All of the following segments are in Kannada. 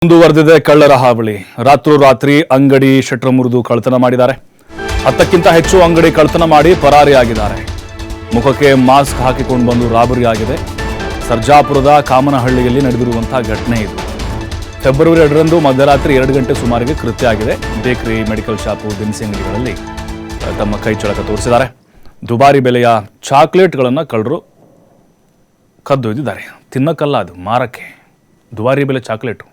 ಮುಂದುವರೆದಿದೆ ಕಳ್ಳರ ಹಾವಳಿ. ರಾತ್ರೋರಾತ್ರಿ ಅಂಗಡಿ ಶಟರ್ ಮುರಿದು ಕಳ್ಳತನ ಮಾಡಿದ್ದಾರೆ. 10ಕ್ಕಿಂತ ಹೆಚ್ಚು ಅಂಗಡಿ ಕಳ್ಳತನ ಮಾಡಿ ಪರಾರಿಯಾಗಿದ್ದಾರೆ. ಮುಖಕ್ಕೆ ಮಾಸ್ಕ್ ಹಾಕಿಕೊಂಡು ಬಂದು ರಾಬರಿ ಆಗಿದೆ. ಸರ್ಜಾಪುರದ ಕಾಮನಹಳ್ಳಿಯಲ್ಲಿ ನಡೆದಿರುವಂತಹ ಘಟನೆ ಇದು. ಫೆಬ್ರವರಿ 2ರಂದು ಮಧ್ಯರಾತ್ರಿ 2 ಗಂಟೆ ಸುಮಾರಿಗೆ ಕೃತ್ಯ ಆಗಿದೆ. ಬೇಕರಿ, ಮೆಡಿಕಲ್ ಶಾಪು, ದಿನಸಿ ಅಂಗಡಿಗಳಲ್ಲಿ ತಮ್ಮ ಕೈ ಚಳಕ ತೋರಿಸಿದ್ದಾರೆ. ದುಬಾರಿ ಬೆಲೆಯ ಚಾಕ್ಲೇಟ್ಗಳನ್ನು ಕಳ್ಳರು ಕದ್ದೊಯ್ದಿದ್ದಾರೆ. ತಿನ್ನಕ್ಕಲ್ಲ, ಅದು ಮಾರಕ್ಕೆ. ದುಬಾರಿ ಬೆಲೆ ಚಾಕ್ಲೇಟ್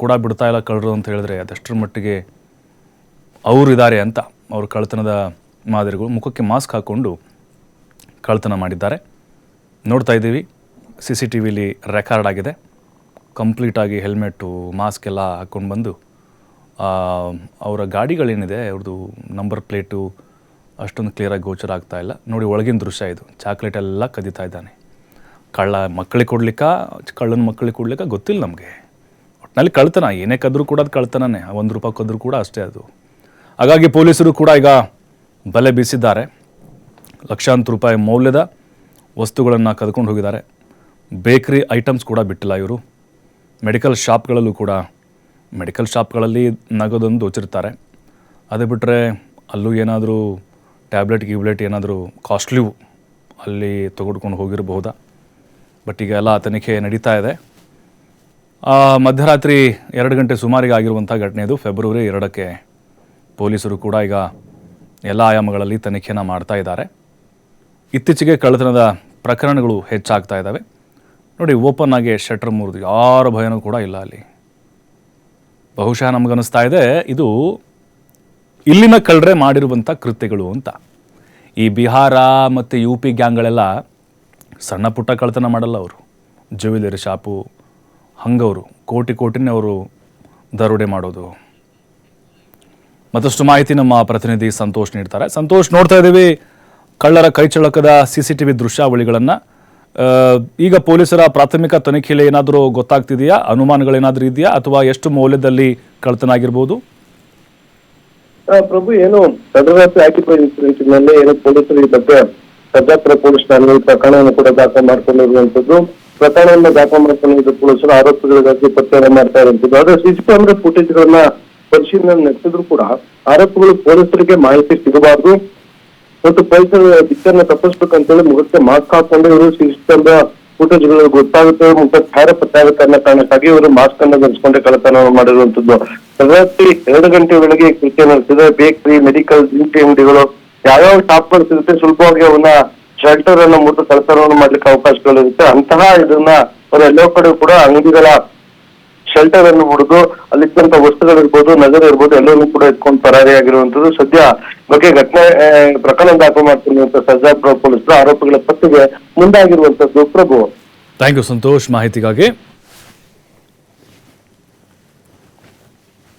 ಕೂಡ ಬಿಡ್ತಾ ಇಲ್ಲ ಕಳ್ಳರು ಅಂತ ಹೇಳಿದ್ರೆ ಅದಷ್ಟರ ಮಟ್ಟಿಗೆ ಅವರಿದ್ದಾರೆ ಅಂತ. ಅವರು ಕಳ್ಳತನದ ಮಾದರಿಗಳು. ಮುಖಕ್ಕೆ ಮಾಸ್ಕ್ ಹಾಕ್ಕೊಂಡು ಕಳ್ಳತನ ಮಾಡಿದ್ದಾರೆ. ನೋಡ್ತಾ ಇದ್ದೀವಿ, CCTVಲಿ ರೆಕಾರ್ಡ್ ಆಗಿದೆ. ಕಂಪ್ಲೀಟಾಗಿ ಹೆಲ್ಮೆಟ್ಟು, ಮಾಸ್ಕ್ ಎಲ್ಲ ಹಾಕ್ಕೊಂಡು ಬಂದು ಅವರ ಗಾಡಿಗಳೇನಿದೆ ಅವ್ರದ್ದು ನಂಬರ್ ಪ್ಲೇಟು ಅಷ್ಟೊಂದು ಕ್ಲಿಯರಾಗಿ ಗೋಚರ ಆಗ್ತಾ ಇಲ್ಲ. ನೋಡಿ, ಒಳಗಿನ ದೃಶ್ಯ ಇದು. ಚಾಕ್ಲೇಟ್ ಎಲ್ಲ ಕದೀತಾ ಇದ್ದಾನೆ. ಮಕ್ಕಳಿಗೆ ಕಳ್ಳನ ಮಕ್ಕಳಿಗೆ ಕೊಡ್ಲಿಕ್ಕೆ ಗೊತ್ತಿಲ್ಲ ನಮಗೆ. ಒಟ್ಟಿನಲ್ಲಿ ಕಳ್ತನ, ಏನೇ ಕದ್ರೂ ಕೂಡ ಅದು ಕಳ್ತನನೇ. 1 ರೂಪಾಯಿ ಕದ್ರೂ ಕೂಡ ಅಷ್ಟೇ ಅದು. ಹಾಗಾಗಿ ಪೊಲೀಸರು ಕೂಡ ಈಗ ಬಲೆ ಬೀಸಿದ್ದಾರೆ. ಲಕ್ಷಾಂತರ ರೂಪಾಯಿ ಮೌಲ್ಯದ ವಸ್ತುಗಳನ್ನು ಕದ್ಕೊಂಡು ಹೋಗಿದ್ದಾರೆ. ಬೇಕರಿ ಐಟಮ್ಸ್ ಕೂಡ ಬಿಟ್ಟಿಲ್ಲ ಇವರು. ಮೆಡಿಕಲ್ ಶಾಪ್ಗಳಲ್ಲಿ ನಗದೊಂದು ದೋಚಿರ್ತಾರೆ. ಅದು ಬಿಟ್ಟರೆ ಅಲ್ಲೂ ಏನಾದರೂ ಟ್ಯಾಬ್ಲೆಟ್ ಏನಾದರೂ ಕಾಸ್ಟ್ಲಿವು ಅಲ್ಲಿ ತೆಗೆದುಕೊಂಡು ಹೋಗಿರಬಹುದಾ. ಬಟ್ ಈಗ ಎಲ್ಲ ತನಿಖೆ ನಡೀತಾ ಇದೆ. ಮಧ್ಯರಾತ್ರಿ 2 ಗಂಟೆ ಸುಮಾರಿಗೆ ಆಗಿರುವಂಥ ಘಟನೆ ಇದು. ಫೆಬ್ರವರಿ 2ಕ್ಕೆ ಪೊಲೀಸರು ಕೂಡ ಈಗ ಎಲ್ಲ ಆಯಾಮಗಳಲ್ಲಿ ತನಿಖೆಯನ್ನು ಮಾಡ್ತಾ ಇದ್ದಾರೆ. ಇತ್ತೀಚೆಗೆ ಕಳ್ಳತನದ ಪ್ರಕರಣಗಳು ಹೆಚ್ಚಾಗ್ತಾ ಇದ್ದಾವೆ. ನೋಡಿ, ಓಪನ್ ಆಗಿ ಶಟರ್ ಮುರಿದು ಯಾರ ಭಯನೂ ಕೂಡ ಇಲ್ಲ ಅಲ್ಲಿ. ಬಹುಶಃ ನಮಗನ್ನಿಸ್ತಾ ಇದೆ ಇದು ಇಲ್ಲಿನ ಕಳ್ಳರೆ ಮಾಡಿರುವಂಥ ಕೃತ್ಯಗಳು ಅಂತ. ಈ ಬಿಹಾರ ಮತ್ತು UP ಗ್ಯಾಂಗ್ಗಳೆಲ್ಲ ಸಣ್ಣ ಪುಟ್ಟ ಕಳ್ಳತನ ಮಾಡಲ್ಲ ಅವರು. ಜ್ಯುವೆಲರಿ ಶಾಪು ಹಂಗವರು ಕೋಟಿನೇ ಅವರು ದರೋಡೆ ಮಾಡೋದು. ಮತ್ತಷ್ಟು ಮಾಹಿತಿ ನಮ್ಮ ಪ್ರತಿನಿಧಿ ಸಂತೋಷ್ ನೀಡ್ತಾರೆ. ಸಂತೋಷ್, ನೋಡ್ತಾ ಇದ್ದೀವಿ ಕಳ್ಳರ ಕೈಚಳಕದ CCTV ದೃಶ್ಯಾವಳಿಗಳನ್ನು. ಈಗ ಪೊಲೀಸರ ಪ್ರಾಥಮಿಕ ತನಿಖೆಯಲ್ಲಿ ಏನಾದರೂ ಗೊತ್ತಾಗ್ತಿದೆಯಾ? ಅನುಮಾನಗಳೇನಾದರೂ ಇದೆಯಾ? ಅಥವಾ ಎಷ್ಟು ಮೌಲ್ಯದಲ್ಲಿ ಕಳ್ಳತನ ಆಗಿರ್ಬೋದು? ಪ್ರಭು, ಏನು ತಡರಾತ್ರಿ ಆಕ್ಯುಪೈ ಇನ್ಸಿಡೆಂಟ್ನಲ್ಲಿ ಏನು ಪೊಲೀಸರು ಈ ಬಗ್ಗೆ ಸರ್ಜಾಪುರ ಪೊಲೀಸ್ ಠಾಣೆಯಲ್ಲಿ ಪ್ರಕರಣವನ್ನು ಕೂಡ ದಾಖಲು ಮಾಡಿಕೊಂಡಿರುವಂತದ್ದು. ಪ್ರಕರಣವನ್ನು ದಾಖಲು ಮಾಡಿಕೊಂಡಿದ್ದ ಪೊಲೀಸರು ಆರೋಪಿಗಳಿಗಾಗಿ ಪತ್ತೆಯನ್ನು ಮಾಡ್ತಾ ಇರುವಂತದ್ದು. ಆದ್ರೆ CCTV ಕ್ಯಾಮೆರಾ ಫುಟೇಜ್ಗಳನ್ನ ಪರಿಶೀಲನೆ ನಡೆಸಿದ್ರು ಕೂಡ ಆರೋಪಿಗಳು ಪೊಲೀಸರಿಗೆ ಮಾಹಿತಿ ಸಿಗಬಾರ್ದು ಮತ್ತು ಪೊಲೀಸರು ದಿಕ್ಕನ್ನ ತಪ್ಪಿಸ್ಬೇಕಂತೇಳಿ ಮುಖಕ್ಕೆ ಮಾಸ್ಕ್ ಹಾಕೊಂಡು ಇವರು CCTV ಕ್ಯಾಮೆರಾ ಫುಟೇಜ್ಗಳು ಗೊತ್ತಾಗುತ್ತೆ ಮತ್ತು ಛಾಯ ಪತ್ತೆ ಆಗುತ್ತೆ ಅನ್ನೋ ಕಾರಣಕ್ಕಾಗಿ ಇವರು ಮಾಸ್ಕ್ ಅನ್ನು ಧರಿಸಿಕೊಂಡೆ ಕಳ್ಳತನ ಮಾಡಿರುವಂತದ್ದು. ರಾತ್ರಿ 2 ಗಂಟೆ ವೇಳೆಗೆ ಕೃತ್ಯ ನಡೆಸಿದೆ. ಬೇಕರಿ, ಮೆಡಿಕಲ್, ದಿನಸಿ ಅಂಗಡಿಗಳು, ಯಾವ್ಯಾವ ಶಾಪ್ಗಳು ಸಿಗುತ್ತೆ ಸುಲಭವಾಗಿ ಅವನ್ನ ಶೆಲ್ಟರ್ ಅನ್ನು ಮುಟ್ಟು ಕಳ್ಳತನವನ್ನು ಮಾಡ್ಲಿಕ್ಕೆ ಅವಕಾಶಗಳಿರುತ್ತೆ. ಅಂತಹ ಇದನ್ನ ಅವರು ಎಲ್ಲೋ ಕಡೆ ಕೂಡ ಅಂಗಡಿಗಳ ಶೆಲ್ಟರ್ ಅನ್ನು ಮುಡಿದು ಅಲ್ಲಿದ್ದಂತ ವಸ್ತುಗಳಿರ್ಬೋದು, ನಗರ ಇರ್ಬೋದು, ಎಲ್ಲವನ್ನೂ ಕೂಡ ಎತ್ಕೊಂಡು ಪರಾರಿಯಾಗಿರುವಂತದ್ದು. ಸದ್ಯ ಬಗ್ಗೆ ಪ್ರಕರಣ ದಾಖಲು ಮಾಡ್ತಿರುವಂತಹ ಸರ್ಜಾಪುರ ಪೊಲೀಸರು ಆರೋಪಿಗಳ ಪತ್ತೆಗೆ ಮುಂದಾಗಿರುವಂತದ್ದು. ಪ್ರಭು, ಥ್ಯಾಂಕ್ ಯು ಸಂತೋಷ್ ಮಾಹಿತಿಗಾಗಿ.